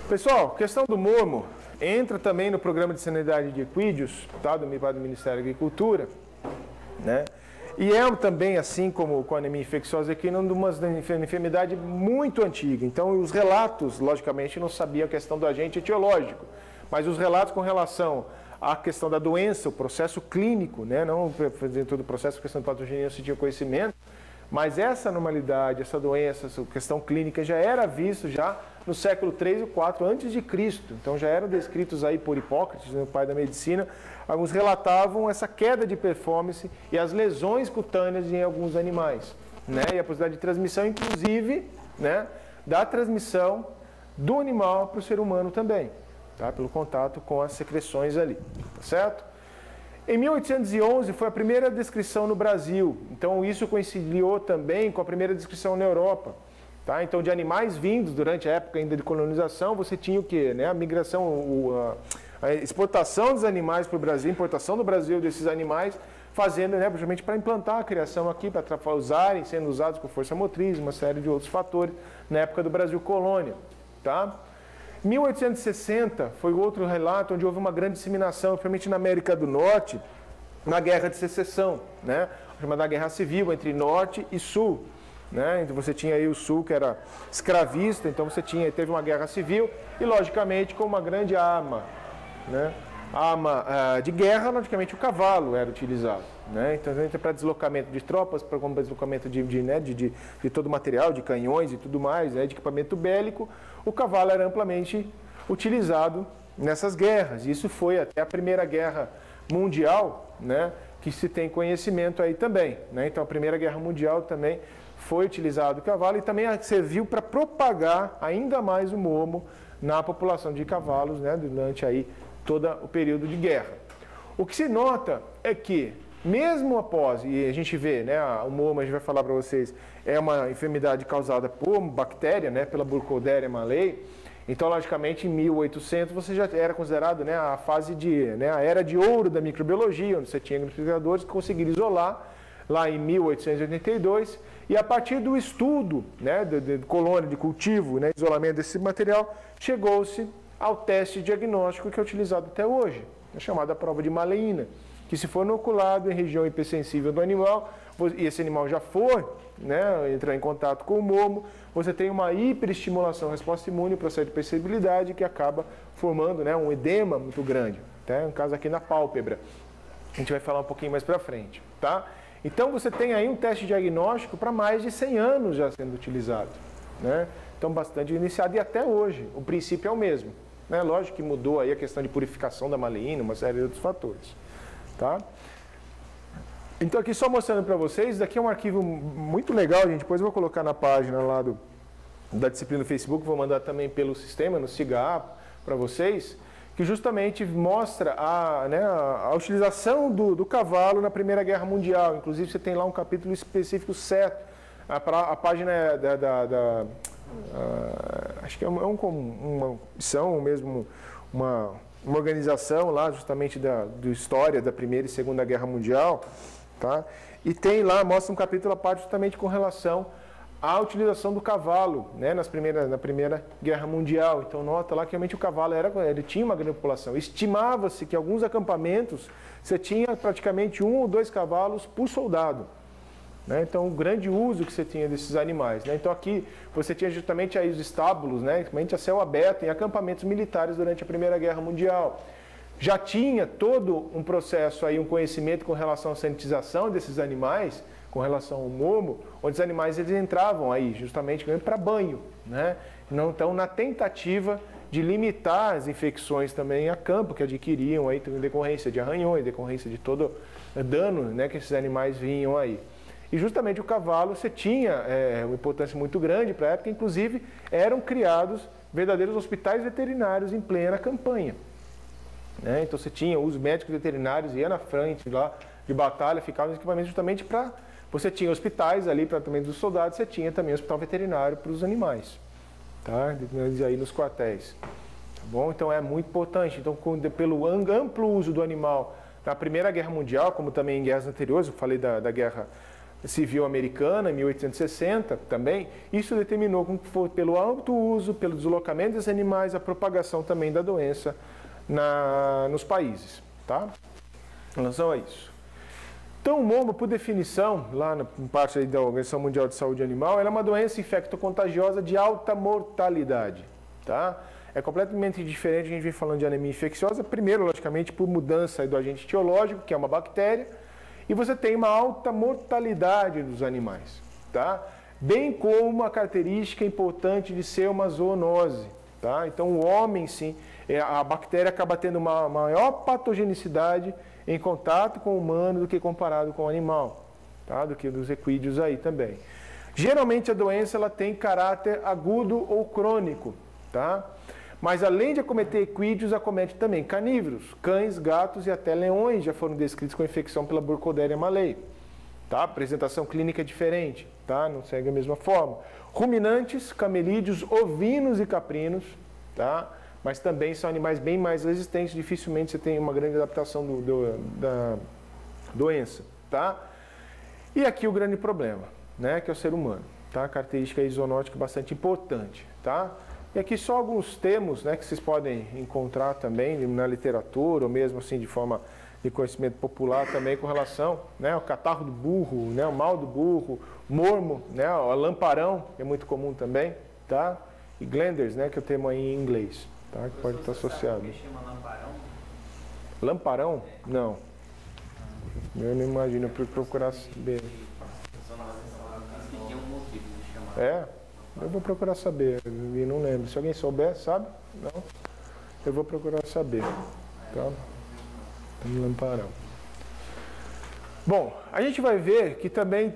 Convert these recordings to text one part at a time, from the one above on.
Pessoal, questão do mormo entra também no programa de sanidade de equídeos, tá, do Ministério da Agricultura, né? E é também, assim como com a anemia infecciosa equina, uma enfermidade muito antiga. Então, os relatos, logicamente, não sabiam a questão do agente etiológico, mas os relatos com relação à questão da doença, o processo clínico, né? Não fazendo todo o processo, a questão de patogenia, não se tinha conhecimento, mas essa anormalidade, essa doença, essa questão clínica já era visto já no século 3 e 4 antes de Cristo. Então já eram descritos aí por Hipócrates, o pai da medicina. Alguns relatavam essa queda de performance e as lesões cutâneas em alguns animais, né? E a possibilidade de transmissão, inclusive, né, da transmissão do animal para o ser humano também, tá? Pelo contato com as secreções ali, tá certo? Em 1811 foi a primeira descrição no Brasil, então isso coincidiu também com a primeira descrição na Europa. Tá? Então, de animais vindos durante a época ainda de colonização, você tinha o quê? Né? A migração, a exportação dos animais para o Brasil, a importação do Brasil desses animais, fazendo, né, justamente para implantar a criação aqui, para usarem, sendo usados com força motriz, uma série de outros fatores, na época do Brasil colônia. Tá? 1860 foi outro relato onde houve uma grande disseminação, principalmente na América do Norte, na Guerra de Secessão, né? Chamada Guerra Civil entre Norte e Sul. Né? Então você tinha aí o Sul, que era escravista, então você teve uma guerra civil e, logicamente, com uma grande arma, né? Arma de guerra, logicamente o cavalo era utilizado, né? Então, para deslocamento de tropas, para deslocamento de todo o material, de canhões e tudo mais, né? De equipamento bélico, o cavalo era amplamente utilizado nessas guerras. Isso foi até a Primeira Guerra Mundial, né? Que se tem conhecimento aí também, né? Então a Primeira Guerra Mundial também foi utilizado o cavalo e também serviu para propagar ainda mais o mormo na população de cavalos, né, durante aí todo o período de guerra. O que se nota é que, mesmo após, e a gente vê, né, o mormo, a gente vai falar para vocês, é uma enfermidade causada por bactéria, né, pela Burkholderia malei. Então, logicamente, em 1800 você já era considerado, né, a fase né, a era de ouro da microbiologia, onde você tinha pesquisadores que conseguiram isolar, lá em 1882, e a partir do estudo, né, de colônia, de cultivo, né, isolamento desse material, chegou-se ao teste diagnóstico que é utilizado até hoje, a chamada prova de maleína, que se for inoculado em região hipersensível do animal, e esse animal já for, né, entrar em contato com o mormo, você tem uma hiperestimulação, resposta imune, processo de percebibilidade, que acaba formando, né, um edema muito grande, tá? Um caso aqui na pálpebra. A gente vai falar um pouquinho mais para frente, tá? Então você tem aí um teste diagnóstico para mais de 100 anos já sendo utilizado, né? Então bastante iniciado e até hoje, o princípio é o mesmo, né? Lógico que mudou aí a questão de purificação da maleína, uma série de outros fatores, tá? Então aqui só mostrando para vocês, isso daqui é um arquivo muito legal, gente, depois eu vou colocar na página lá da disciplina do Facebook, vou mandar também pelo sistema, no SIGA para vocês, que justamente mostra a utilização do cavalo na Primeira Guerra Mundial. Inclusive você tem lá um capítulo específico certo, a página é acho que é uma missão mesmo, uma organização lá justamente da história da Primeira e Segunda Guerra Mundial, tá? E tem lá, mostra um capítulo à parte justamente com relação à utilização do cavalo, né, na Primeira Guerra Mundial. Então nota lá que realmente o cavalo ele tinha uma grande população. Estimava-se que alguns acampamentos você tinha praticamente 1 ou 2 cavalos por soldado, né? Então o grande uso que você tinha desses animais, né? Então aqui você tinha justamente aí os estábulos, né, justamente a céu aberto em acampamentos militares durante a Primeira Guerra Mundial. Já tinha todo um processo aí, um conhecimento com relação à sanitização desses animais, com relação ao mormo, onde os animais eles entravam aí justamente para banho, né? Não estão na tentativa de limitar as infecções também a campo que adquiriam aí em decorrência de arranhões, em decorrência de todo dano, né, que esses animais vinham aí. E justamente o cavalo você tinha uma importância muito grande para a época, inclusive eram criados verdadeiros hospitais veterinários em plena campanha, né? Então você tinha os médicos veterinários iam na frente lá de batalha, ficavam nos equipamentos justamente para... Você tinha hospitais ali para tratamento dos soldados, você tinha também hospital veterinário para os animais, tá? Aí nos quartéis, tá bom? Então é muito importante. Então, pelo amplo uso do animal na Primeira Guerra Mundial, como também em guerras anteriores, eu falei da guerra Civil Americana, em 1860 também, isso determinou como que foi pelo alto uso, pelo deslocamento dos animais, a propagação também da doença nos países, tá? Em relação a isso. Então, o MOMA, por definição, lá na parte da Organização Mundial de Saúde Animal, ela é uma doença infectocontagiosa de alta mortalidade, tá? É completamente diferente, a gente vem falando de anemia infecciosa, primeiro, logicamente, por mudança do agente etiológico, que é uma bactéria, e você tem uma alta mortalidade dos animais, tá? Bem como uma característica importante de ser uma zoonose, tá? Então, o homem, sim, a bactéria acaba tendo uma maior patogenicidade em contato com o humano do que comparado com o animal, tá? Do que dos equídeos aí também. Geralmente, a doença ela tem caráter agudo ou crônico, tá? Mas além de acometer equídeos, acomete também canívoros, cães, gatos e até leões já foram descritos com infecção pela Burkholderia malei. Tá? A apresentação clínica é diferente, tá? Não segue a mesma forma. Ruminantes, camelídeos, ovinos e caprinos, tá? Mas também são animais bem mais resistentes, dificilmente você tem uma grande adaptação da doença. Tá? E aqui o grande problema, né? Que é o ser humano. Tá? Característica zoonótica bastante importante. Tá? E aqui só alguns termos, né, que vocês podem encontrar também na literatura, ou mesmo assim de forma de conhecimento popular também com relação, né, ao catarro do burro, né, o mal do burro, mormo, né, o lamparão, que é muito comum também, tá? E glanders, né, que é o termo aí em inglês, tá? Que pode estar associado. Sabe o que chama lamparão? Lamparão? Não. Eu não imagino, eu preciso procurar saber. É? Eu vou procurar saber, e não lembro. Se alguém souber, sabe? Não? Eu vou procurar saber. Tá? Lamparão. Bom, a gente vai ver que também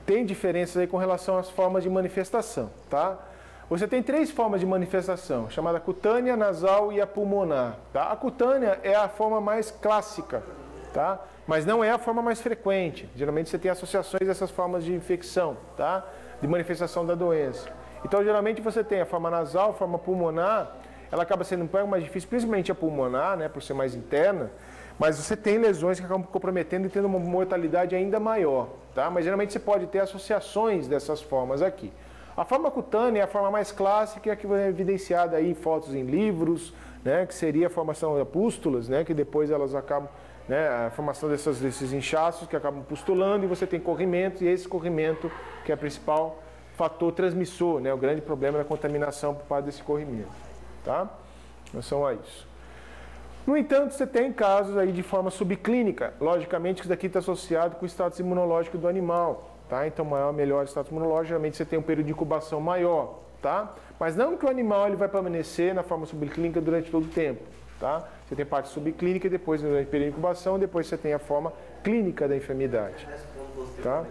tem diferenças aí com relação às formas de manifestação, tá? Você tem 3 formas de manifestação, chamada cutânea, nasal e a pulmonar, tá? A cutânea é a forma mais clássica, tá? Mas não é a forma mais frequente. Geralmente você tem associações dessas formas de infecção, tá? De manifestação da doença. Então, geralmente você tem a forma nasal, a forma pulmonar, ela acaba sendo um pouco mais difícil, principalmente a pulmonar, né, por ser mais interna, mas você tem lesões que acabam comprometendo e tendo uma mortalidade ainda maior, tá? Mas geralmente você pode ter associações dessas formas aqui. A forma cutânea é a forma mais clássica, é a que é evidenciada aí em fotos em livros, né, que seria a formação de pústulas, né, que depois elas acabam, né, a formação desses inchaços que acabam pustulando e você tem corrimento, e esse corrimento que é a principal fator transmissor, né? O grande problema é a contaminação por parte desse corrimento, tá? Em relação a isso. No entanto, você tem casos aí de forma subclínica. Logicamente, que isso daqui está associado com o status imunológico do animal, tá? Então, maior, melhor status imunológico, geralmente você tem um período de incubação maior, tá? Mas não que o animal ele vai permanecer na forma subclínica durante todo o tempo, tá? Você tem parte subclínica e depois durante o período de incubação, depois você tem a forma clínica da enfermidade, tá?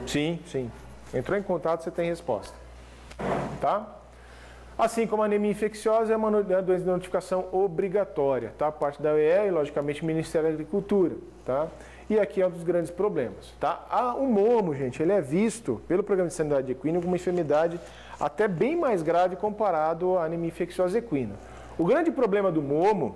Sim, sim. Entrou em contato, você tem resposta. Tá? Assim como a anemia infecciosa é uma doença de notificação obrigatória, tá? Parte da OIE e, logicamente, o Ministério da Agricultura, tá? E aqui é um dos grandes problemas, tá? O MOMO, gente, ele é visto pelo Programa de Sanidade Equina como uma enfermidade até bem mais grave comparado à anemia infecciosa equina. O grande problema do MOMO,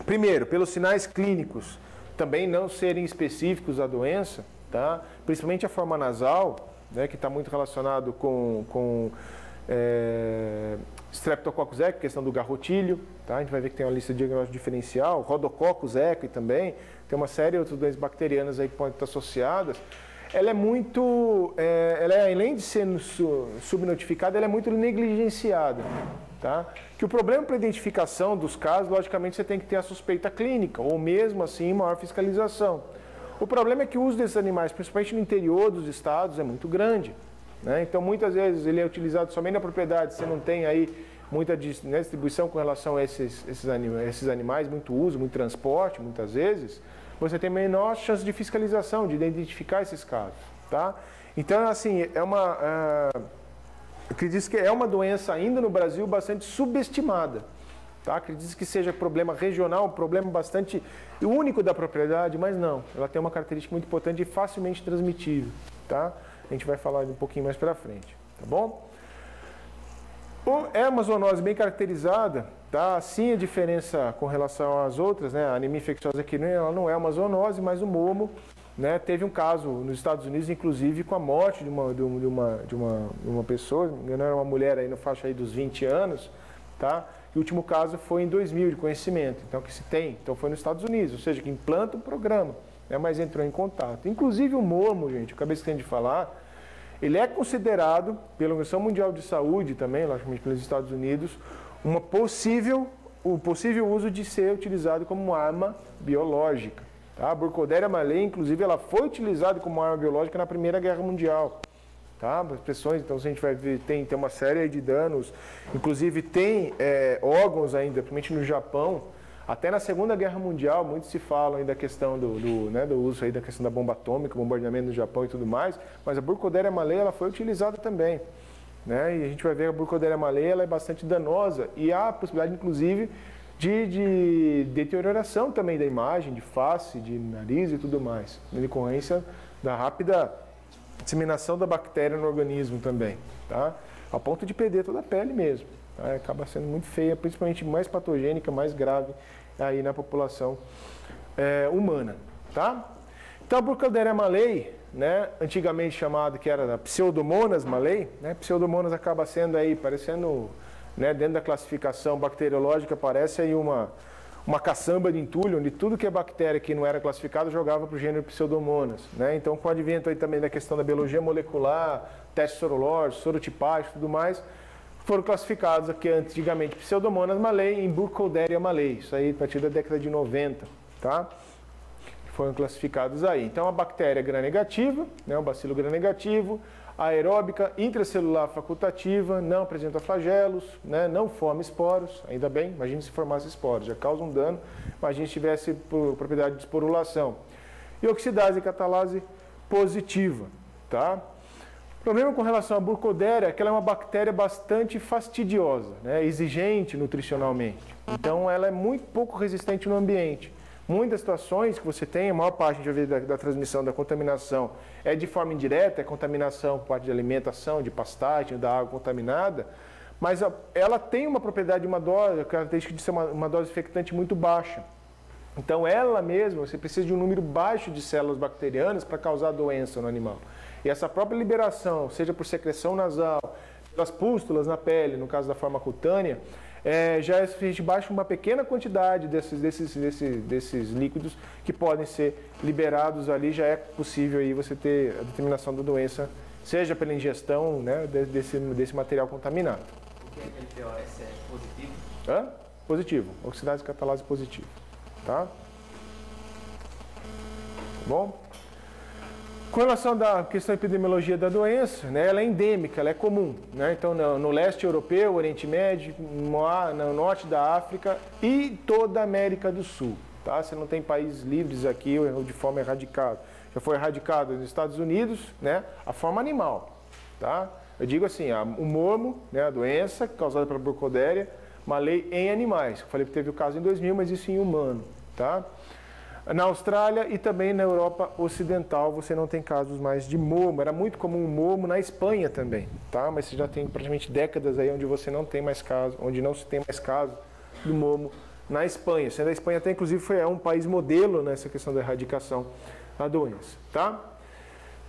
primeiro, pelos sinais clínicos também não serem específicos à doença, tá? Principalmente a forma nasal, né, que está muito relacionado com Streptococcus equi, questão do garrotilho, tá? A gente vai ver que tem uma lista de diagnóstico diferencial, Rhodococcus equi também, tem uma série de outras doenças bacterianas aí que podem estar associadas. Ela é muito, além de ser subnotificada, ela é muito negligenciada, tá? Que o problema para a identificação dos casos, logicamente, você tem que ter a suspeita clínica, ou mesmo assim, maior fiscalização. O problema é que o uso desses animais, principalmente no interior dos estados, é muito grande, né? Então, muitas vezes, ele é utilizado somente na propriedade, você não tem aí muita distribuição com relação a esses animais, muito uso, muito transporte, muitas vezes, você tem menor chance de fiscalização, de identificar esses casos, tá? Então, assim, acredito que é uma doença ainda no Brasil bastante subestimada. Tá? Acredito que seja problema regional, um problema bastante único da propriedade, mas não. Ela tem uma característica muito importante e facilmente transmitível. Tá? A gente vai falar um pouquinho mais para frente. Tá bom? É uma zoonose bem caracterizada. Tá? Sim, a diferença com relação às outras, né? A anemia infecciosa aqui ela não é uma zoonose, mas o MOMO né, teve um caso nos Estados Unidos, inclusive, com a morte de uma pessoa, era uma mulher aí na faixa aí dos 20 anos, tá? E o último caso foi em 2000 de conhecimento, então que se tem, então foi nos Estados Unidos, ou seja, que implanta um programa, né, mas entrou em contato. Inclusive o mormo, gente, eu acabei esquecendo de falar, ele é considerado pela Organização Mundial de Saúde também, logicamente pelos Estados Unidos, o possível uso de ser utilizado como arma biológica. Tá? A Burkholderia malei, inclusive, ela foi utilizada como arma biológica na Primeira Guerra Mundial. Tá? As pessoas, então, a gente vai ver, tem uma série de danos, inclusive tem órgãos ainda, principalmente no Japão, até na Segunda Guerra Mundial, muito se fala ainda da questão do uso aí da questão da bomba atômica, bombardeamento no Japão e tudo mais, mas a Burkholderia malei, ela foi utilizada também. Né? E a gente vai ver que a Burkholderia malei, ela é bastante danosa e há a possibilidade, inclusive, de deterioração também da imagem, de face, de nariz e tudo mais, em decorrência da rápida disseminação da bactéria no organismo também, tá? A ponto de perder toda a pele mesmo, tá? Acaba sendo muito feia, principalmente mais patogênica, mais grave aí na população humana, tá? Então a Burkholderia malei, né, antigamente chamado que era da Pseudomonas malei, né? Pseudomonas acaba sendo aí, parecendo, né, dentro da classificação bacteriológica, parece aí uma caçamba de entulho, onde tudo que é bactéria que não era classificado jogava para o gênero Pseudomonas. Né? Então, com o advento aí também da questão da biologia molecular, teste sorológico, sorotipagem e tudo mais, foram classificados aqui antigamente Pseudomonas malei em Burkholderia malei. Isso aí a partir da década de 90, tá? Foram classificados aí. Então, a bactéria gram-negativa, né, o bacilo gram-negativo, aeróbica, intracelular facultativa, não apresenta flagelos, né, não forma esporos, ainda bem, imagine se formasse esporos, já causa um dano, imagine se tivesse propriedade de esporulação. E oxidase e catalase positiva, tá? O problema com relação à Burkholderia é que ela é uma bactéria bastante fastidiosa, né, exigente nutricionalmente, então ela é muito pouco resistente no ambiente. Muitas situações que você tem, a maior parte da transmissão da contaminação é de forma indireta, é contaminação por parte de alimentação, de pastagem, da água contaminada, mas ela tem uma propriedade, uma dose, a característica de ser uma dose infectante muito baixa. Então ela mesma, você precisa de um número baixo de células bacterianas para causar doença no animal. E essa própria liberação, seja por secreção nasal, pelas pústulas na pele, no caso da forma cutânea, já é suficiente, baixa uma pequena quantidade desses líquidos que podem ser liberados ali, já é possível aí você ter a determinação da doença, seja pela ingestão, né, desse material contaminado. O que é aquele POS é positivo? Hã? Positivo, oxidase e catalase positivo, tá? Bom? Com relação à questão da epidemiologia da doença, né, ela é endêmica, ela é comum. Né? Então, no leste europeu, Oriente Médio, no norte da África e toda a América do Sul. Tá? Você não tem países livres aqui ou de forma erradicada. Já foi erradicado nos Estados Unidos, né, a forma animal. Tá? Eu digo assim, o mormo, né, a doença causada pela Burkholderia malei em animais. Eu falei que teve o caso em 2000, mas isso em humano. Tá? Na Austrália e também na Europa Ocidental você não tem casos mais de mormo. Era muito comum o mormo na Espanha também, tá? Mas você já tem praticamente décadas aí onde você não tem mais casos, onde não se tem mais casos do mormo na Espanha. Sendo a Espanha até inclusive foi um país modelo nessa questão da erradicação da doença, tá?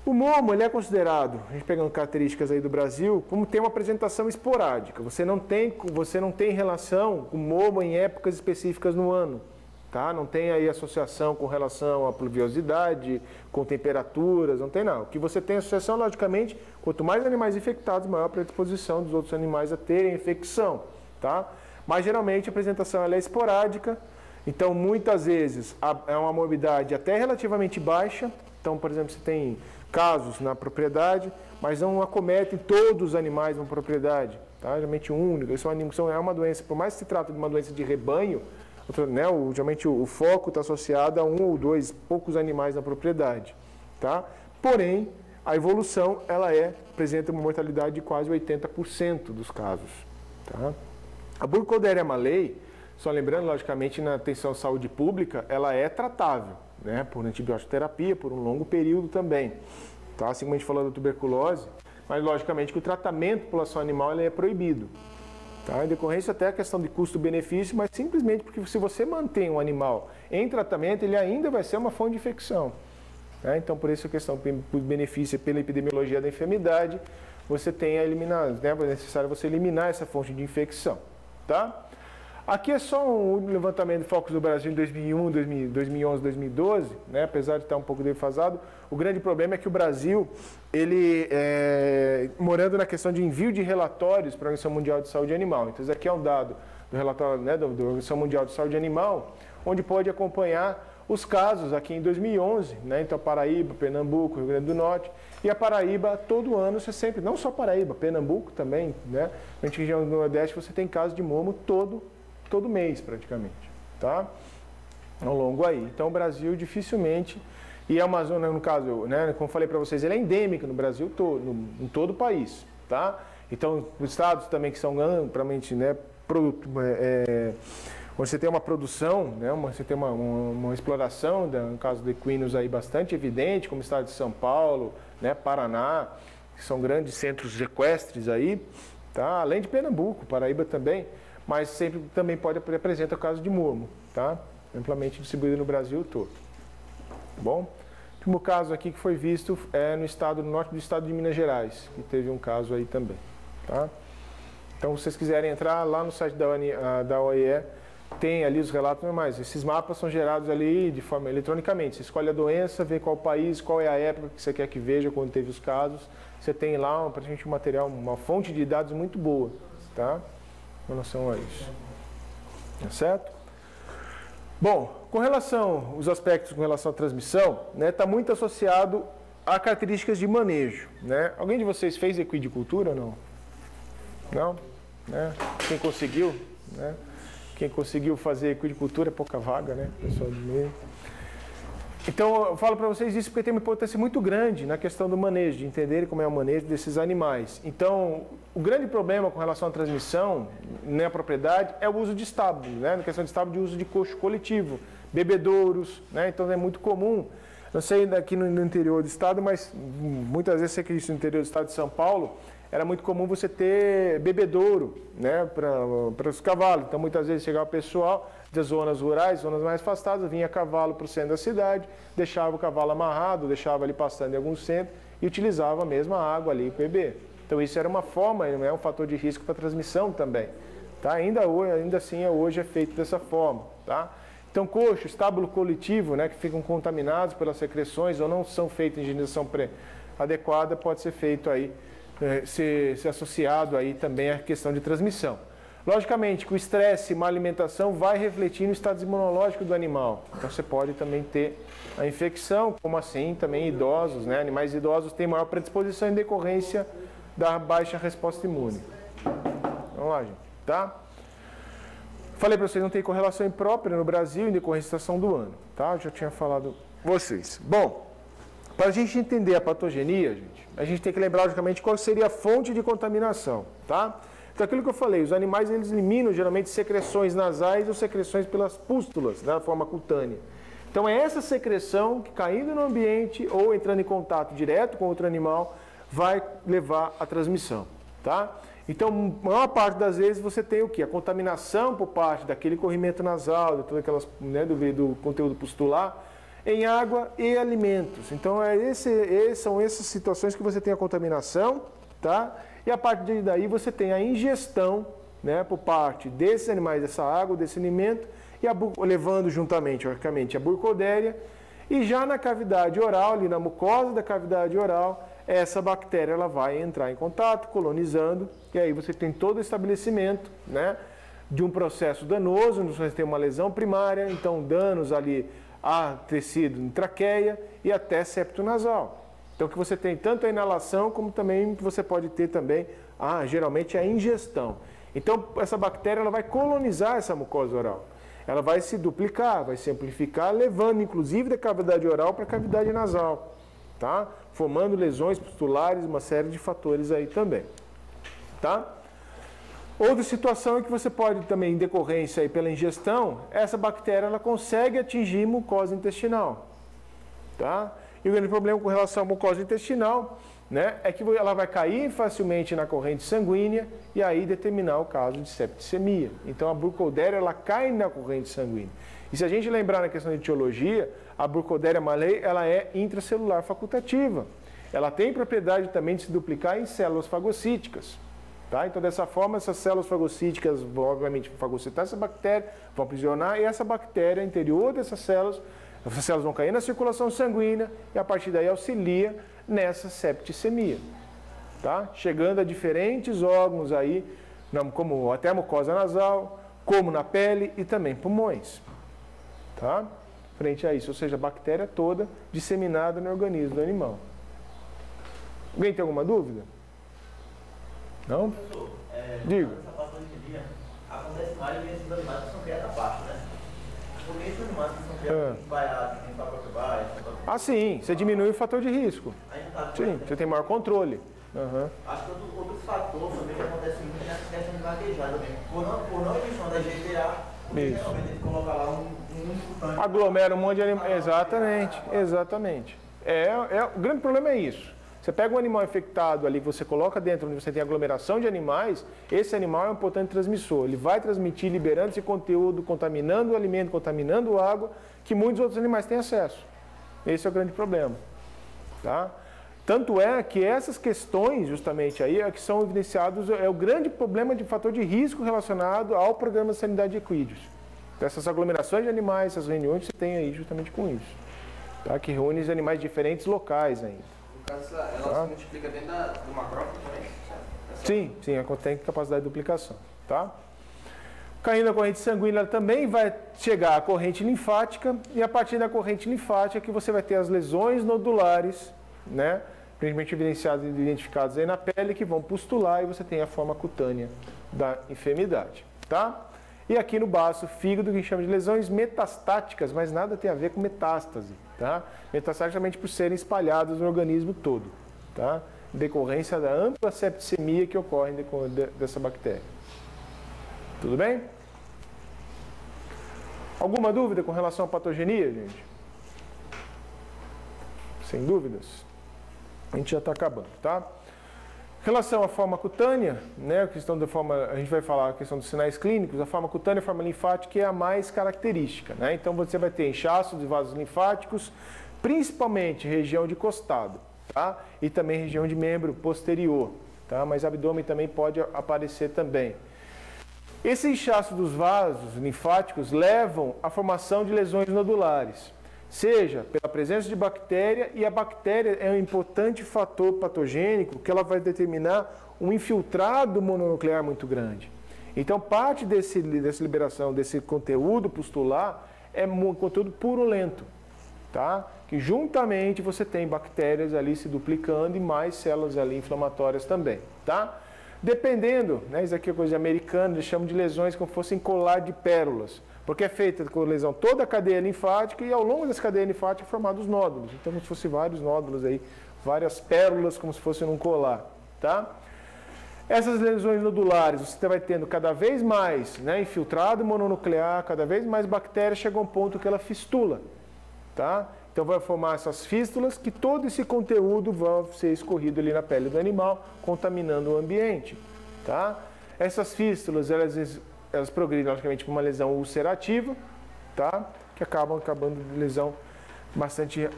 O mormo ele é considerado, a gente pegando características aí do Brasil, como tem uma apresentação esporádica. Você não tem relação com mormo em épocas específicas no ano. Tá? Não tem aí associação com relação à pluviosidade, com temperaturas, não tem não. O que você tem associação, logicamente, quanto mais animais infectados, maior a predisposição dos outros animais a terem infecção. Tá? Mas geralmente a apresentação ela é esporádica, então muitas vezes é uma morbidade até relativamente baixa. Então, por exemplo, você tem casos na propriedade, mas não acometem todos os animais na propriedade. Tá? Geralmente único, isso é uma doença, por mais que se trate de uma doença de rebanho, né, geralmente o foco está associado a um ou dois, poucos animais na propriedade. Tá? Porém, a evolução apresenta uma mortalidade de quase 80% dos casos. Tá? A Burkholderia malei, só lembrando, logicamente, na atenção à saúde pública, ela é tratável, né, por antibiótico terapia, por um longo período também. Tá? Assim como a gente falou da tuberculose, mas logicamente que o tratamento de população animal ele é proibido. Tá? Em decorrência até a questão de custo-benefício, mas simplesmente porque se você mantém um animal em tratamento, ele ainda vai ser uma fonte de infecção. né? Então, por isso a questão do benefício pela epidemiologia da enfermidade, você tem a eliminar, né? É necessário você eliminar essa fonte de infecção, tá? Aqui é só um levantamento de focos do Brasil em 2001, 2011, 2012, né? Apesar de estar um pouco defasado, o grande problema é que o Brasil, ele morando na questão de envio de relatórios para a Organização Mundial de Saúde Animal. Então, isso aqui é um dado do relatório, né, da Organização Mundial de Saúde Animal, onde pode acompanhar os casos aqui em 2011, né? Então, Paraíba, Pernambuco, Rio Grande do Norte, e a Paraíba, todo ano, você sempre, não só Paraíba, Pernambuco também, né? Na região do Nordeste, você tem casos de momo todo mês, praticamente, tá? Ao longo aí. Então, o Brasil dificilmente, e é uma zona, no caso, né, como falei para vocês, ele é endêmico no Brasil todo, em todo o país, tá? Então, os estados também que são amplamente, né, onde você tem uma produção, né, você tem uma exploração, no caso de equinos aí bastante evidente, como o estado de São Paulo, né, Paraná, que são grandes centros equestres aí, tá? Além de Pernambuco, Paraíba também, mas sempre também apresenta o caso de mormo, tá? Amplamente distribuído no Brasil todo. Bom, o último caso aqui que foi visto é no norte do estado de Minas Gerais, que teve um caso aí também, tá? Então, se vocês quiserem entrar lá no site da OIE, tem ali os relatos normais. Esses mapas são gerados ali de forma eletronicamente. Você escolhe a doença, vê qual país, qual é a época que você quer que veja quando teve os casos. Você tem lá praticamente um material, uma fonte de dados muito boa, tá? Com relação a isso. Tá certo? Bom, com relação aos aspectos com relação à transmissão, né, está muito associado a características de manejo, né? Alguém de vocês fez equidicultura ou não? Não? Né? Quem conseguiu? Né? Quem conseguiu fazer equidicultura é pouca vaga, né? Pessoal do meio. Então, eu falo para vocês isso porque tem uma importância muito grande na questão do manejo, de entenderem como é o manejo desses animais. Então, o grande problema com relação à transmissão na propriedade é o uso de estábulo, né? Na questão de estábulo, de uso de coxo coletivo, bebedouros, né? Então, é muito comum, não sei aqui no interior do estado, mas muitas vezes, sei que isso no interior do estado de São Paulo, era muito comum você ter bebedouro, né, para os cavalos. Então, muitas vezes chegava o pessoal das zonas rurais, zonas mais afastadas, vinha cavalo para o centro da cidade, deixava o cavalo amarrado, deixava ele passando em algum centro e utilizava a mesma água ali para beber. Então, isso era uma forma, é um fator de risco para transmissão também. Tá? Ainda assim, hoje é feito dessa forma. Tá? Então, coxo, estábulo coletivo, né, que ficam contaminados pelas secreções ou não são feitos em higienização adequada, pode ser feito aí, ser associado aí também à questão de transmissão. Logicamente que o estresse e má alimentação vai refletir no estado imunológico do animal. Então você pode também ter a infecção, como assim também idosos, né? Animais idosos têm maior predisposição em decorrência da baixa resposta imune. Vamos lá, gente, tá? Falei para vocês, não tem correlação imprópria no Brasil em decorrência da estação do ano, tá? Eu já tinha falado vocês. Bom, para a gente entender a patogenia, gente, a gente tem que lembrar, logicamente, qual seria a fonte de contaminação, tá? Então, aquilo que eu falei, os animais, eles eliminam, geralmente, secreções nasais ou secreções pelas pústulas, né, da forma cutânea. Então, é essa secreção que, caindo no ambiente ou entrando em contato direto com outro animal, vai levar à transmissão, tá? Então, a maior parte das vezes, você tem o quê? A contaminação por parte daquele corrimento nasal, de todas aquelas, né, do conteúdo pustular, em água e alimentos. Então, são essas situações que você tem a contaminação, tá? E a partir daí você tem a ingestão, né, por parte desses animais, dessa água, desse alimento, e levando juntamente, logicamente, a burkholderia. E já na cavidade oral, ali na mucosa da cavidade oral, essa bactéria ela vai entrar em contato, colonizando, e aí você tem todo o estabelecimento, né, de um processo danoso, onde você tem uma lesão primária, então danos ali a tecido em traqueia e até septo nasal. Então, que você tem tanto a inalação, como também você pode ter também, geralmente, a ingestão. Então, essa bactéria ela vai colonizar essa mucosa oral. Ela vai se duplicar, vai se amplificar, levando, inclusive, da cavidade oral para a cavidade nasal, tá? Formando lesões pustulares, uma série de fatores aí também, tá? Outra situação é que você pode também, em decorrência aí pela ingestão, essa bactéria ela consegue atingir mucosa intestinal, tá? E o grande problema com relação à mucosa intestinal, né, é que ela vai cair facilmente na corrente sanguínea e aí determinar o caso de septicemia. Então a burkholderia ela cai na corrente sanguínea. E se a gente lembrar na questão de etiologia, a Burkholderia malei, ela é intracelular facultativa. Ela tem propriedade também de se duplicar em células fagocíticas. Tá? Então, dessa forma, essas células fagocíticas vão, obviamente, fagocitar essa bactéria, vão aprisionar, e essa bactéria interior dessas células vão cair na circulação sanguínea e, a partir daí, auxilia nessa septicemia. Tá? Chegando a diferentes órgãos aí, como até a mucosa nasal, como na pele e também pulmões. Tá? Frente a isso, ou seja, a bactéria toda disseminada no organismo do animal. Alguém tem alguma dúvida? Não? Professor, digo. Essa patologia acontece mais nesses animais que são criados a pasto, né? Porque esses animais que são criados em baiados, tem sua própria baia, Ah, sim, você diminui o fator de risco. Ainda tá Sim, você tem maior controle. Acho que outro fator também que acontece muito é nessa questão de vaquejar também. Por não emissão da GTA, geralmente tem que colocar lá um tanque. Aglomera um monte de animais. Exatamente, exatamente. O grande problema é isso. Você pega um animal infectado ali, você coloca dentro onde você tem aglomeração de animais, esse animal é um importante transmissor. Ele vai transmitir, liberando esse conteúdo, contaminando o alimento, contaminando a água, que muitos outros animais têm acesso. Esse é o grande problema. Tá? Tanto é que essas questões, justamente aí, é que são evidenciados, é o grande problema de fator de risco relacionado ao programa de sanidade de equídeos. Essas aglomerações de animais, essas reuniões que você tem aí justamente com isso. Tá? Que reúne os animais de diferentes locais ainda. No caso, ela se multiplica dentro do macrófago também? Sim, ela tem capacidade de duplicação. Tá? Caindo a corrente sanguínea, ela também vai chegar à corrente linfática, e a partir da corrente linfática que você vai ter as lesões nodulares, né? Principalmente evidenciadas e identificadas aí na pele, que vão pustular, e você tem a forma cutânea da enfermidade. Tá? E aqui no baço, fígado, que a gente chama de lesões metastáticas, mas nada tem a ver com metástase. Tá? Metastáticamente por serem espalhadas no organismo todo. Tá? Em decorrência da ampla septicemia que ocorre dessa bactéria. Tudo bem? Alguma dúvida com relação à patogenia, gente? Sem dúvidas? A gente já está acabando, tá? Em relação à forma cutânea, né, a questão da forma, a gente vai falar a questão dos sinais clínicos, a forma cutânea e a forma linfática é a mais característica, né? Então você vai ter inchaço de vasos linfáticos, principalmente região de costado, tá? E também região de membro posterior, tá? Mas abdômen também pode aparecer também. Esse inchaço dos vasos linfáticos levam à formação de lesões nodulares, seja pela presença de bactéria, e a bactéria é um importante fator patogênico que ela vai determinar um infiltrado mononuclear muito grande. Então, parte dessa liberação desse conteúdo pustular é um conteúdo purulento, tá? Que juntamente você tem bactérias ali se duplicando e mais células ali inflamatórias também, tá? Dependendo, né, isso aqui é coisa americana, eles chamam de lesões como se fossem colar de pérolas, porque é feita com lesão toda a cadeia linfática, e ao longo dessa cadeia linfática é formados nódulos. Então, como se fossem vários nódulos aí, várias pérolas como se fosse num colar, tá? Essas lesões nodulares, você vai tendo cada vez mais, né, infiltrado mononuclear, cada vez mais bactérias, chega a um ponto que ela fistula, tá? Então vai formar essas fístulas, que todo esse conteúdo vai ser escorrido ali na pele do animal, contaminando o ambiente, tá? Essas fístulas, elas progridem, logicamente, para uma lesão ulcerativa, tá? Que acabando de lesão bastante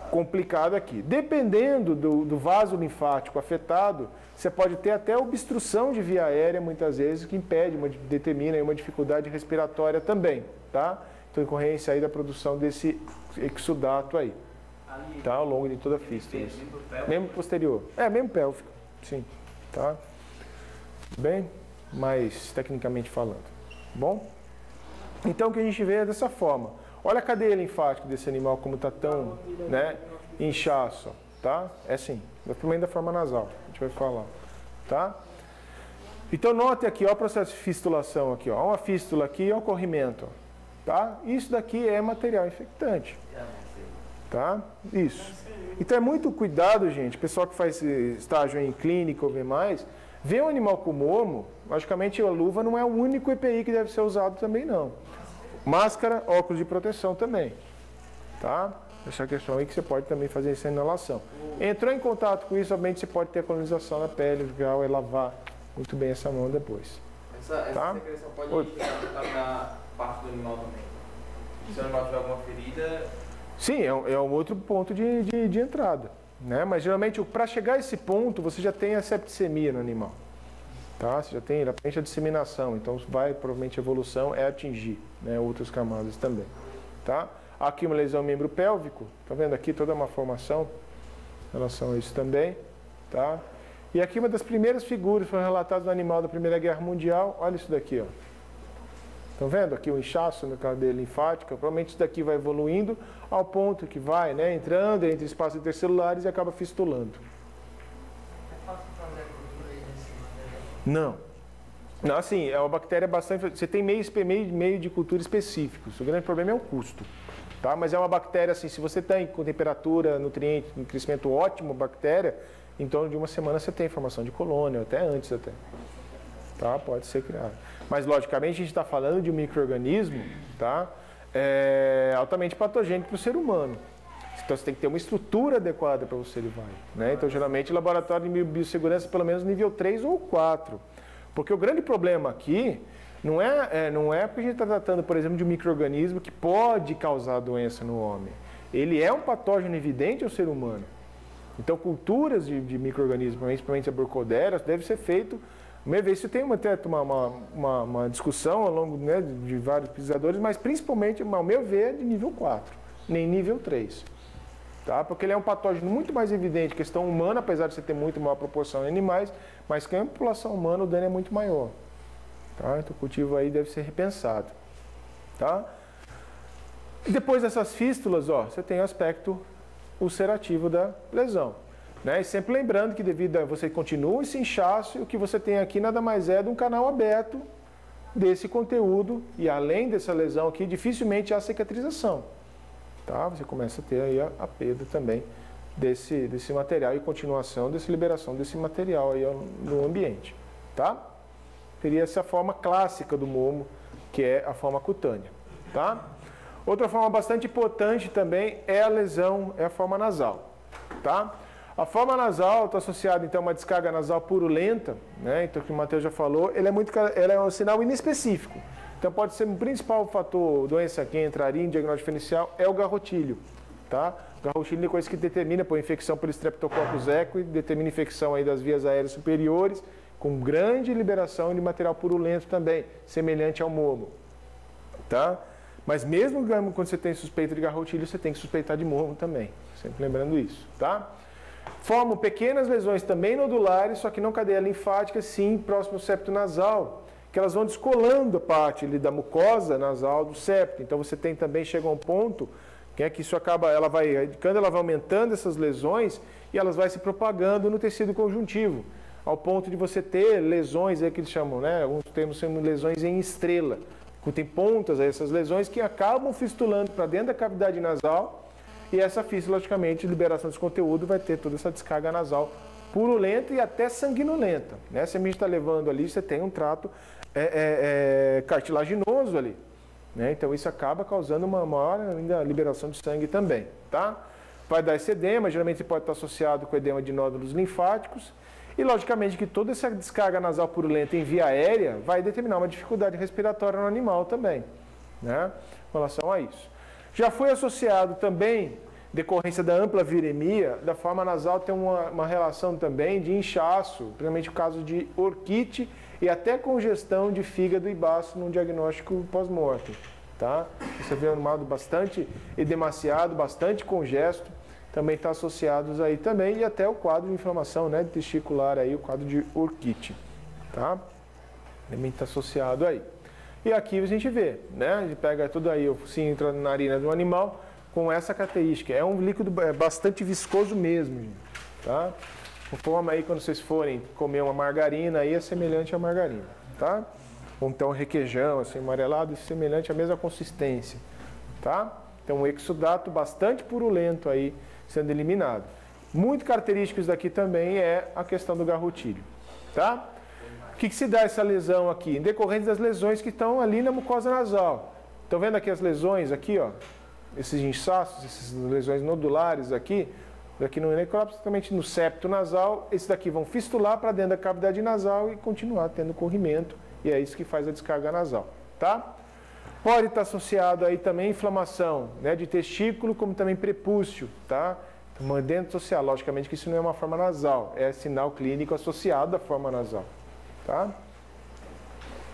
complicada aqui. Dependendo do vaso linfático afetado, você pode ter até obstrução de via aérea, muitas vezes, que impede, determina uma dificuldade respiratória também, tá? Então, decorrência aí da produção desse exudato aí, tá? Ao longo de toda a fístula. Membro posterior. Membro pélvico, sim, tá? Bem, mais tecnicamente falando. Bom? Então, o que a gente vê é dessa forma. Olha a cadeia linfática desse animal, como está tão, né, inchaço, tá? É assim, primeiro da forma nasal, a gente vai falar, tá? Então, note aqui, ó, o processo de fistulação aqui, ó, uma fístula aqui, ó, o corrimento, ó. Tá? Isso daqui é material infectante. Tá? Isso. Então é muito cuidado, gente. O pessoal que faz estágio em clínica ou vê mais, vê um animal com mormo, logicamente a luva não é o único EPI que deve ser usado também, não. Máscara, óculos de proteção também. Tá? Essa questão aí que você pode também fazer essa inalação. Entrou em contato com isso, obviamente você pode ter colonização na pele, o ideal é lavar muito bem essa mão depois. Essa secreção pode contaminar parte do animal também? Se o animal tiver alguma ferida... Sim, é um outro ponto de entrada, né? Mas geralmente, para chegar a esse ponto, você já tem a septicemia no animal, tá? Você já tem, de repente, a disseminação, então provavelmente a evolução é atingir, né, outras camadas também, tá? Aqui uma lesão no membro pélvico, tá vendo aqui toda uma formação em relação a isso também, tá? E aqui uma das primeiras figuras foram relatadas no animal da Primeira Guerra Mundial, olha isso daqui, ó. Estão vendo aqui o inchaço na cadeia linfática? Provavelmente isso daqui vai evoluindo ao ponto que vai, né, entrando entre espaços intercelulares e acaba fistulando. É fácil fazer cultura aí nesse material? Não. Não, assim, é uma bactéria bastante... Você tem meio de cultura específicos. O grande problema é o custo. Tá? Mas é uma bactéria, assim, se você tem com temperatura, nutriente, um crescimento ótimo, bactéria, em torno de uma semana você tem formação de colônia, até antes até. Tá? Pode ser criado. Mas, logicamente, a gente está falando de um micro-organismo, tá? Altamente patogênico para o ser humano. Então, você tem que ter uma estrutura adequada para você levar. Né? Então, geralmente, laboratório de biossegurança, pelo menos nível 3 ou 4. Porque o grande problema aqui não é porque a gente está tratando, por exemplo, de um micro-organismo que pode causar doença no homem. Ele é um patógeno evidente ao ser humano. Então, culturas de micro-organismos, principalmente a Burkholderia, deve ser feito... Isso tem uma discussão ao longo, né, de vários pesquisadores, mas principalmente, ao meu ver, de nível 4, nem nível 3. Tá? Porque ele é um patógeno muito mais evidente, questão humana, apesar de você ter muito maior proporção em animais, mas que na população humana o dano é muito maior. Tá? Então o cultivo aí deve ser repensado. Tá? E depois dessas fístulas, ó, você tem o aspecto ulcerativo da lesão. Né? E sempre lembrando que devido a você continua esse inchaço, o que você tem aqui nada mais é de um canal aberto desse conteúdo, e além dessa lesão aqui, dificilmente há cicatrização. Tá? Você começa a ter aí a perda também desse material e continuação dessa liberação desse material aí no ambiente. Tá? Seria essa forma clássica do momo, que é a forma cutânea. Tá? Outra forma bastante importante também é a lesão, é a forma nasal. Tá? A forma nasal está associada então a uma descarga nasal purulenta, né? Então, que o Matheus já falou, ela é um sinal inespecífico. Então, pode ser o principal fator doença que entraria em diagnóstico diferencial é o garrotilho, tá? O garrotilho é coisa que determina por infecção pelo Streptococcus equi, determina infecção aí das vias aéreas superiores, com grande liberação de material purulento também, semelhante ao momo, tá? Mas mesmo quando você tem suspeita de garrotilho, você tem que suspeitar de momo também, sempre lembrando isso, tá? Formam pequenas lesões também nodulares, só que não cadeia linfática, sim próximo ao septo nasal, que elas vão descolando a parte ali da mucosa nasal do septo. Então você tem também, chega a um ponto, que é que isso acaba, quando ela vai aumentando essas lesões, e elas vai se propagando no tecido conjuntivo, ao ponto de você ter lesões, que eles chamam, né, alguns termos chamam lesões em estrela, que tem pontas a essas lesões que acabam fistulando para dentro da cavidade nasal. E essa fístula, logicamente, liberação desse conteúdo vai ter toda essa descarga nasal purulenta e até sanguinolenta. Né? Se a gente está levando ali, você tem um trato cartilaginoso ali. Né? Então isso acaba causando uma maior ainda liberação de sangue também. Tá? Vai dar esse edema, geralmente pode estar associado com edema de nódulos linfáticos. E logicamente que toda essa descarga nasal purulenta em via aérea vai determinar uma dificuldade respiratória no animal também. Né? Com relação a isso. Já foi associado também, decorrência da ampla viremia, da forma nasal tem uma relação também de inchaço, principalmente o caso de orquite e até congestão de fígado e baço num diagnóstico pós-mortem. Tá? Você vê um animal bastante edemaciado, bastante congesto, também está associado aí também, e até o quadro de inflamação, né, testicular, aí, o quadro de orquite. Tá? Também está associado aí. E aqui a gente vê, né? A gente pega tudo aí, se entra na narina do animal com essa característica. É um líquido bastante viscoso mesmo, gente, tá? A forma aí, quando vocês forem comer uma margarina, aí é semelhante à margarina, tá? Ou então requeijão, assim, amarelado, semelhante à mesma consistência, tá? Então, um exudato bastante purulento aí sendo eliminado. Muito característico isso daqui também é a questão do garrotilho, tá? O que se dá essa lesão aqui? Em decorrência das lesões que estão ali na mucosa nasal. Estão vendo aqui as lesões aqui, ó? Esses inchaços, essas lesões nodulares aqui no necrópsis, exatamente no septo nasal. Esses daqui vão fistular para dentro da cavidade nasal e continuar tendo corrimento. E é isso que faz a descarga nasal, tá? Pode estar associado aí também a inflamação, né, de testículo, como também prepúcio, tá? Dentro social, logicamente que isso não é uma forma nasal, é sinal clínico associado à forma nasal, tá?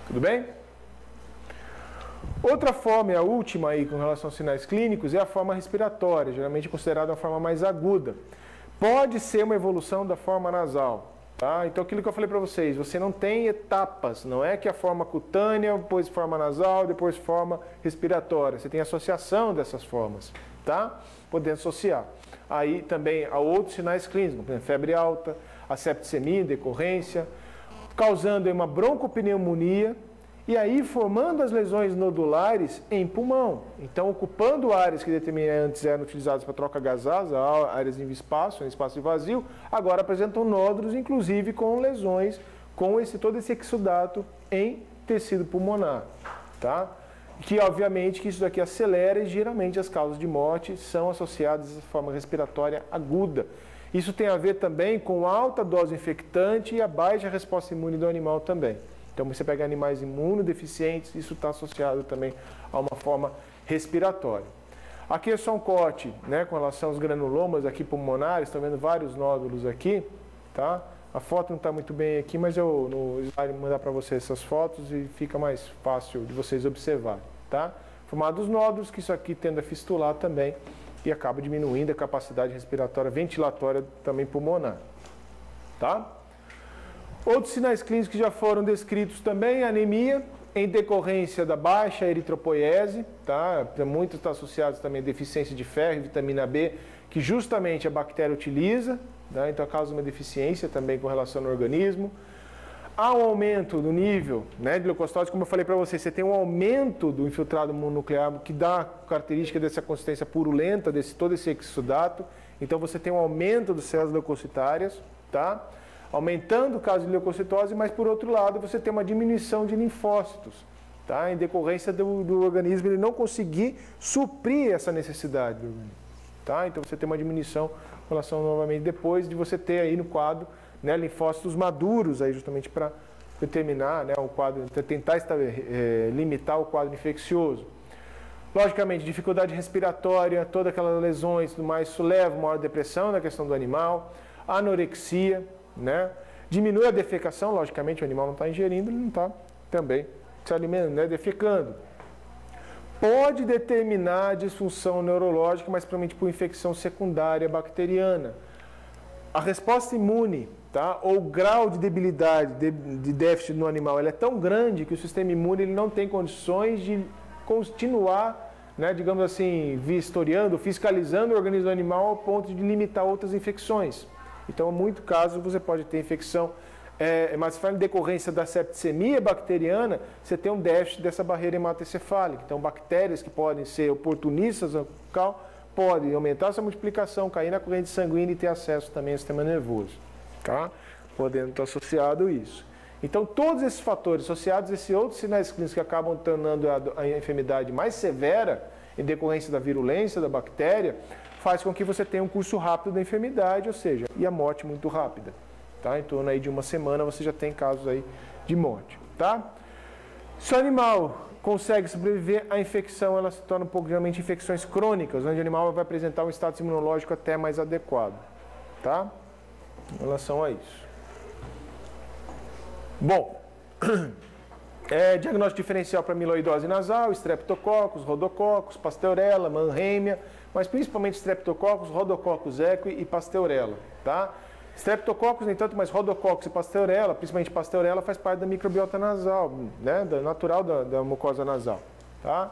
Tudo bem? Outra forma, e a última aí com relação aos sinais clínicos, é a forma respiratória, geralmente considerada uma forma mais aguda. Pode ser uma evolução da forma nasal. Tá? Então, aquilo que eu falei para vocês, você não tem etapas, não é que a forma cutânea, depois forma nasal, depois forma respiratória. Você tem associação dessas formas, tá? Podendo associar. Aí também há outros sinais clínicos, como febre alta, a septicemia, decorrência, causando uma broncopneumonia e aí formando as lesões nodulares em pulmão. Então, ocupando áreas que antes eram utilizadas para troca gasosa, áreas em espaço de vazio, agora apresentam nódulos, inclusive com lesões, com todo esse exudato em tecido pulmonar. Tá? Que, obviamente, que isso daqui acelera e, geralmente, as causas de morte são associadas à forma respiratória aguda. Isso tem a ver também com alta dose infectante e a baixa resposta imune do animal também. Então, você pega animais imunodeficientes, isso está associado também a uma forma respiratória. Aqui é só um corte, né, com relação aos granulomas aqui pulmonares, estão vendo vários nódulos aqui, tá? A foto não está muito bem aqui, mas eu no slide vou mandar para vocês essas fotos e fica mais fácil de vocês observarem, tá? Formados nódulos, que isso aqui tende a fistular também e acaba diminuindo a capacidade respiratória, ventilatória também pulmonar, tá? Outros sinais clínicos que já foram descritos também, anemia, em decorrência da baixa eritropoiese, tá? Muitos estão associados também a deficiência de ferro e vitamina B, que justamente a bactéria utiliza, né? Então causa uma deficiência também com relação ao organismo. Há um aumento do nível, né, de leucocitose, como eu falei para vocês, você tem um aumento do infiltrado mononuclear que dá a característica dessa consistência purulenta, todo esse exudato, então você tem um aumento das células leucocitárias, tá? Aumentando o caso de leucocitose, mas por outro lado você tem uma diminuição de linfócitos, tá? Em decorrência do organismo ele não conseguir suprir essa necessidade do organismo, tá? Então você tem uma diminuição em relação novamente depois de você ter aí no quadro, né, linfócitos maduros aí justamente para determinar, né, o quadro, tentar limitar o quadro infeccioso. Logicamente, dificuldade respiratória, todas aquelas lesões e tudo mais, isso leva a uma maior depressão na questão do animal, anorexia, né? Diminui a defecação, logicamente o animal não está ingerindo, ele não está também se alimentando, né? Defecando. Pode determinar a disfunção neurológica, mas provavelmente por infecção secundária bacteriana. A resposta imune, tá? Ou o grau de debilidade, de déficit no animal, ela é tão grande que o sistema imune ele não tem condições de continuar, né, digamos assim, vistoriando, fiscalizando o organismo do animal ao ponto de limitar outras infecções. Então, em muito caso, você pode ter infecção, mas se for em decorrência da septicemia bacteriana, você tem um déficit dessa barreira hematoencefálica. Então, bactérias que podem ser oportunistas no local, podem aumentar essa multiplicação, cair na corrente sanguínea e ter acesso também ao sistema nervoso, tá? Podendo estar associado a isso. Então, todos esses fatores associados a esses outros sinais clínicos que acabam tornando a enfermidade mais severa, em decorrência da virulência da bactéria, faz com que você tenha um curso rápido da enfermidade, ou seja, e a morte muito rápida. Tá? Em torno aí de uma semana você já tem casos aí de morte. Tá? Se o animal consegue sobreviver à infecção, ela se torna um pouco, geralmente, infecções crônicas, onde o animal vai apresentar um status imunológico até mais adequado. Tá? Em relação a isso. Bom, diagnóstico diferencial para amiloidose nasal, Streptococcus, Rhodococcus, Pasteurella, Mannheimia, mas principalmente Streptococcus, Rhodococcus equi e Pasteurella, tá? Streptococcus nem tanto, mas Rhodococcus e Pasteurella, principalmente Pasteurella, faz parte da microbiota nasal, né, natural da mucosa nasal, tá?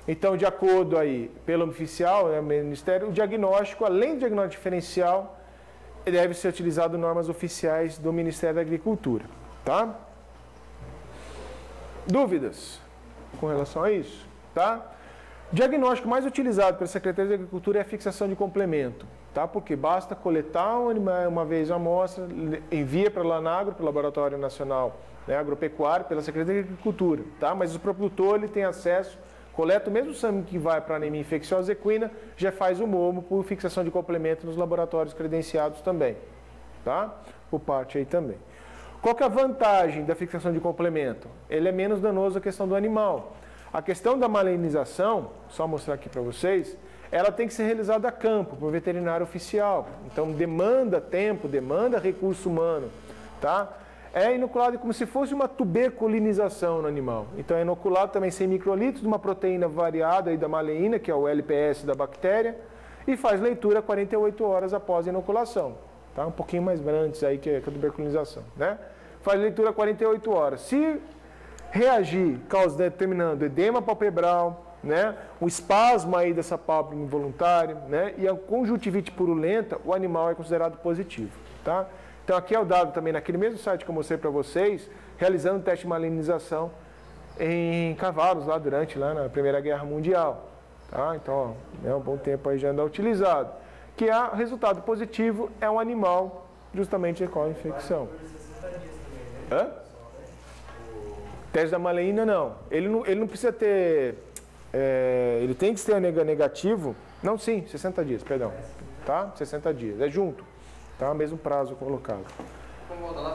Então, de acordo aí, pelo oficial, né, Ministério, o diagnóstico, além do diagnóstico diferencial, deve ser utilizado normas oficiais do Ministério da Agricultura, tá? Dúvidas com relação a isso, tá? O diagnóstico mais utilizado pela Secretaria de Agricultura é a fixação de complemento, tá? Porque basta coletar uma vez a amostra, envia para a Lanagro, para o Laboratório Nacional, né, Agropecuário, pela Secretaria de Agricultura, tá? Mas o produtor ele tem acesso, coleta o mesmo sangue que vai para a anemia infecciosa equina, já faz o MOMO por fixação de complemento nos laboratórios credenciados também, tá? Por parte aí também. Qual que é a vantagem da fixação de complemento? Ele é menos danoso à questão do animal. A questão da malenização, só mostrar aqui para vocês, ela tem que ser realizada a campo, por veterinário oficial. Então, demanda tempo, demanda recurso humano, tá? É inoculado como se fosse uma tuberculinização no animal. Então, é inoculado também 100 microlitros de uma proteína variada aí da maleína, que é o LPS da bactéria, e faz leitura 48 horas após a inoculação. Tá? Um pouquinho mais antes aí que a tuberculinização, né? Faz leitura 48 horas. Se reagir, determinando edema palpebral, né? O espasmo aí dessa pálpebra involuntária, né? E a conjuntivite purulenta, o animal é considerado positivo, tá? Então aqui é o dado também naquele mesmo site que eu mostrei para vocês, realizando teste de malenização em cavalos lá na Primeira Guerra Mundial, tá? Então, ó, é um bom tempo aí já anda utilizado. Que o resultado positivo é um animal justamente com a infecção. Hã? Teste da maleína não. Ele não precisa ter. Ele tem que ter negativo. Não, sim, 60 dias, perdão. Tá? 60 dias. É junto. Tá? Mesmo prazo colocado.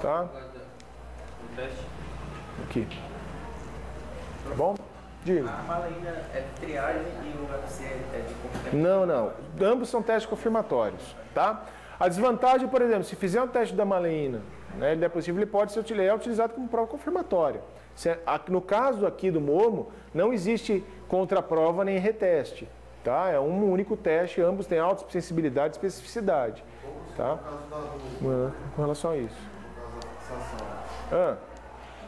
Tá? O teste. Aqui. Tá bom? Diga. A maleína é de triagem e o UFC é de confirmação? Não. Ambos são testes confirmatórios. Tá? A desvantagem, por exemplo, se fizer um teste da maleína, né, ele é possível, ele pode ser utilizado como prova confirmatória. No caso aqui do mormo, não existe contraprova nem reteste. Tá? É um único teste, ambos têm alta sensibilidade e especificidade. Tá? Com relação a isso. No caso da fixação, Ah,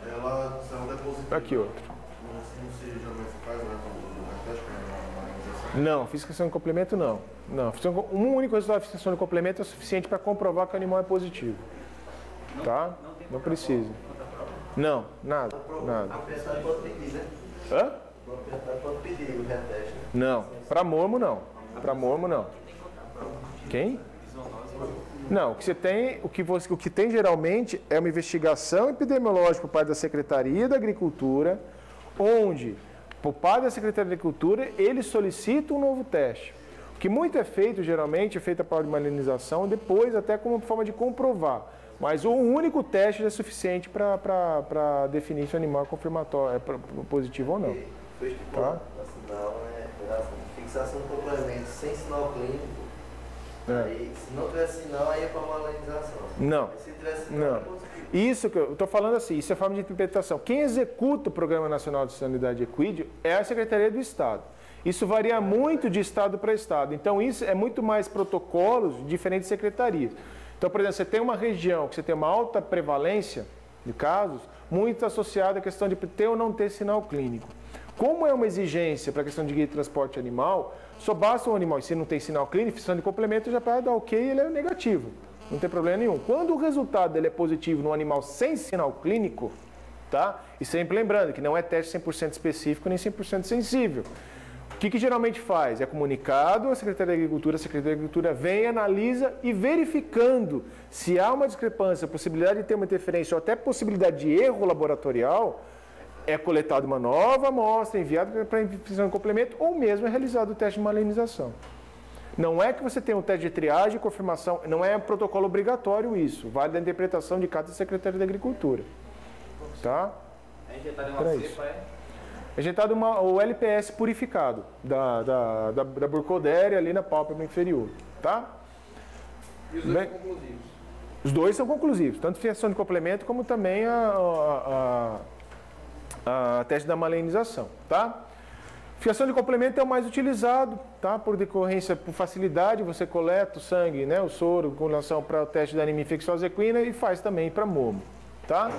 ela saiu depositiva. aqui outro. Não se geralmente faz, né? No teste, na Não, fixação de complemento não. Um único resultado de fixação de complemento é suficiente para comprovar que o animal é positivo. Tá? Não precisa. Não, nada. A proprietária pode pedir, né? Hã? O proprietário pode pedir o reteste. Não. Para mormo não. Para mormo não. Quem? Não, o que tem geralmente é uma investigação epidemiológica por parte da Secretaria da Agricultura, onde, por parte da Secretaria da Agricultura, eles solicitam um novo teste. O que muito é feito, geralmente, é feita a prova de malenização, depois até como forma de comprovar. Mas o único teste é suficiente para definir se o animal é confirmatório, é positivo ou não. Foi estipulado na sinal, fixação de complemento sem sinal clínico. Aí, se não tiver sinal, aí é para malenização. Não. Se tiver sinal, Não. é positivo. Isso que eu estou falando assim, isso é forma de interpretação. Quem executa o Programa Nacional de Sanidade Equídeo é a Secretaria do Estado. Isso varia muito de estado para estado. Então, isso é muito mais protocolos de diferentes secretarias. Então, por exemplo, você tem uma região que você tem uma alta prevalência de casos, muito associada à questão de ter ou não ter sinal clínico. Como é uma exigência para a questão de guia de transporte animal, só basta um animal, e se não tem sinal clínico, fixação de complemento já para dar ok, ele é negativo. Não tem problema nenhum. Quando o resultado dele é positivo no animal sem sinal clínico, tá? E sempre lembrando que não é teste 100% específico nem 100% sensível. O que geralmente faz? É comunicado à Secretaria da Agricultura, a Secretaria da Agricultura vem, analisa e verificando se há uma discrepância, possibilidade de ter uma interferência ou até possibilidade de erro laboratorial, é coletada uma nova amostra, enviada para fixação de complemento ou mesmo é realizado o teste de malenização. Não é que você tem um teste de triagem e confirmação, não é protocolo obrigatório isso, vale da interpretação de cada Secretaria da Agricultura. Tá? É injetado em uma cepa, é? É injetado o LPS purificado da Burkholderia ali na pálpebra inferior. Tá? E os dois são conclusivos? Os dois são conclusivos, tanto fixação de complemento como também a teste da malenização, tá? Fixação de complemento é o mais utilizado, tá? Por decorrência, por facilidade, você coleta o sangue, né, o soro com relação para o teste da anemia infecciosa equina e faz também para mormo, tá?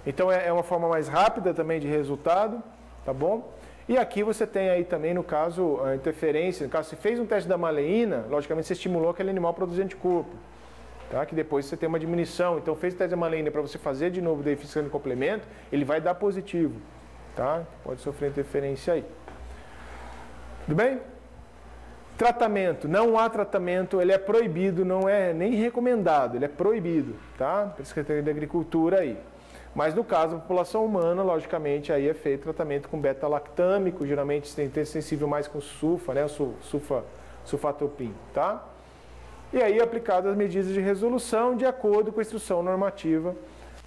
Então é uma forma mais rápida também de resultado, tá bom? E aqui você tem aí também, no caso, a interferência, no caso, se fez um teste da maleína, logicamente você estimulou aquele animal a produzir anticorpo, tá? Que depois você tem uma diminuição. Então fez o teste da maleína para você fazer de novo daí fixação de complemento, ele vai dar positivo, tá? Pode sofrer interferência aí. Tudo bem? Tratamento. Não há tratamento, ele é proibido, não é nem recomendado, ele é proibido, tá? Pela Secretaria da Agricultura aí. Mas no caso da população humana, logicamente, aí é feito tratamento com beta-lactâmico, geralmente tem sensível mais com sulfa, né? Sulfatopin, tá? E aí aplicadas as medidas de resolução de acordo com a instrução normativa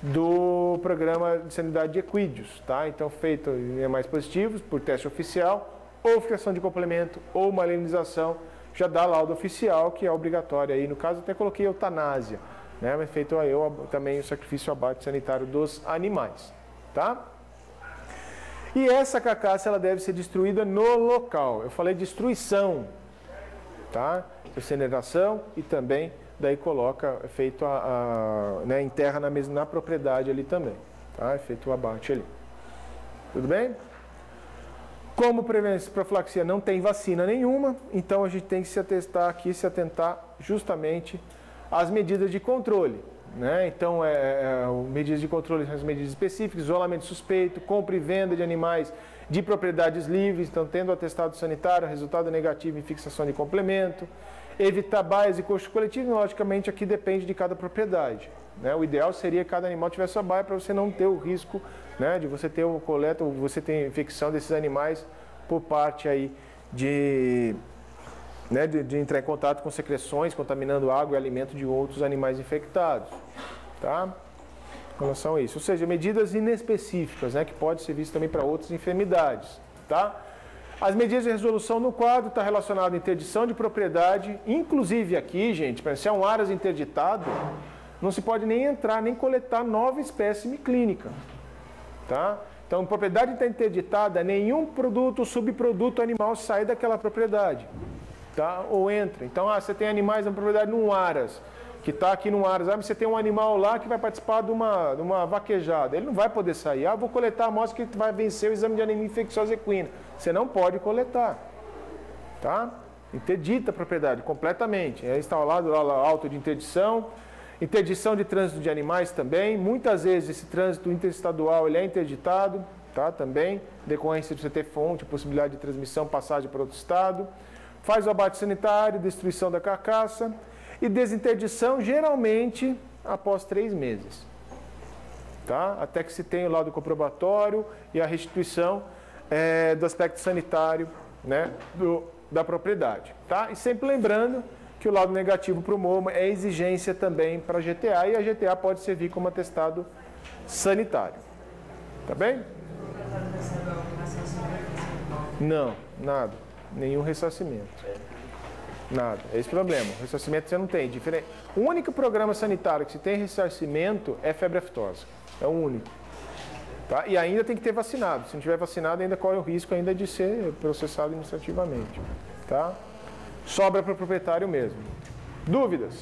do programa de sanidade de equídeos, tá? Então, feito em animais positivos por teste oficial, ou fixação de complemento, ou malinização, já dá laudo oficial, que é obrigatório aí. No caso, até coloquei eutanásia, né? Mas feito aí também o sacrifício abate sanitário dos animais, tá? E essa carcaça, ela deve ser destruída no local. Eu falei destruição, tá? Incineração e também daí coloca, feito né, enterra na propriedade ali também, tá? É feito o abate ali. Tudo bem? Como profilaxia não tem vacina nenhuma, então a gente tem que se atentar justamente às medidas de controle, né? Então, medidas de controle são as medidas específicas, isolamento suspeito, compra e venda de animais de propriedades livres, então tendo atestado sanitário, resultado negativo em fixação de complemento, evitar baias e custos coletivos, logicamente aqui depende de cada propriedade, né? O ideal seria que cada animal tivesse a baia para você não ter o risco, né, de você ter o coleta, ou você ter infecção desses animais por parte aí de entrar em contato com secreções, contaminando água e alimento de outros animais infectados, tá? Com relação a isso, ou seja, medidas inespecíficas, né, que pode ser visto também para outras enfermidades, tá? As medidas de resolução no quadro está relacionado à interdição de propriedade, inclusive aqui, gente, se é um aras interditado, não se pode nem entrar, nem coletar nova espécime clínica, tá? Então, propriedade está interditada, nenhum produto ou subproduto animal sai daquela propriedade, tá? Ou entra. Então, você tem animais na propriedade num aras, que está aqui num aras, você tem um animal lá que vai participar de uma vaquejada, ele não vai poder sair. Vou coletar a amostra que vai vencer o exame de anemia infecciosa equina. Você não pode coletar, tá? Interdita a propriedade completamente. É instalado lá auto de interdição, interdição de trânsito de animais também. Muitas vezes esse trânsito interestadual ele é interditado, tá? Também, decorrência de você ter fonte, possibilidade de transmissão, passagem para outro estado. Faz o abate sanitário, destruição da carcaça e desinterdição geralmente após 3 meses, tá? Até que se tenha o laudo comprobatório e a restituição do aspecto sanitário, né, da propriedade, tá? E sempre lembrando que o laudo negativo para o MOMA é exigência também para a GTA e a GTA pode servir como atestado sanitário, tá bem? Não, nada, nenhum ressarcimento, nada, é esse o problema, o ressarcimento você não tem, o único programa sanitário que se tem ressarcimento é febre aftosa, é o único. Tá? E ainda tem que ter vacinado. Se não tiver vacinado, ainda corre o risco ainda de ser processado administrativamente. Tá? Sobra para o proprietário mesmo. Dúvidas?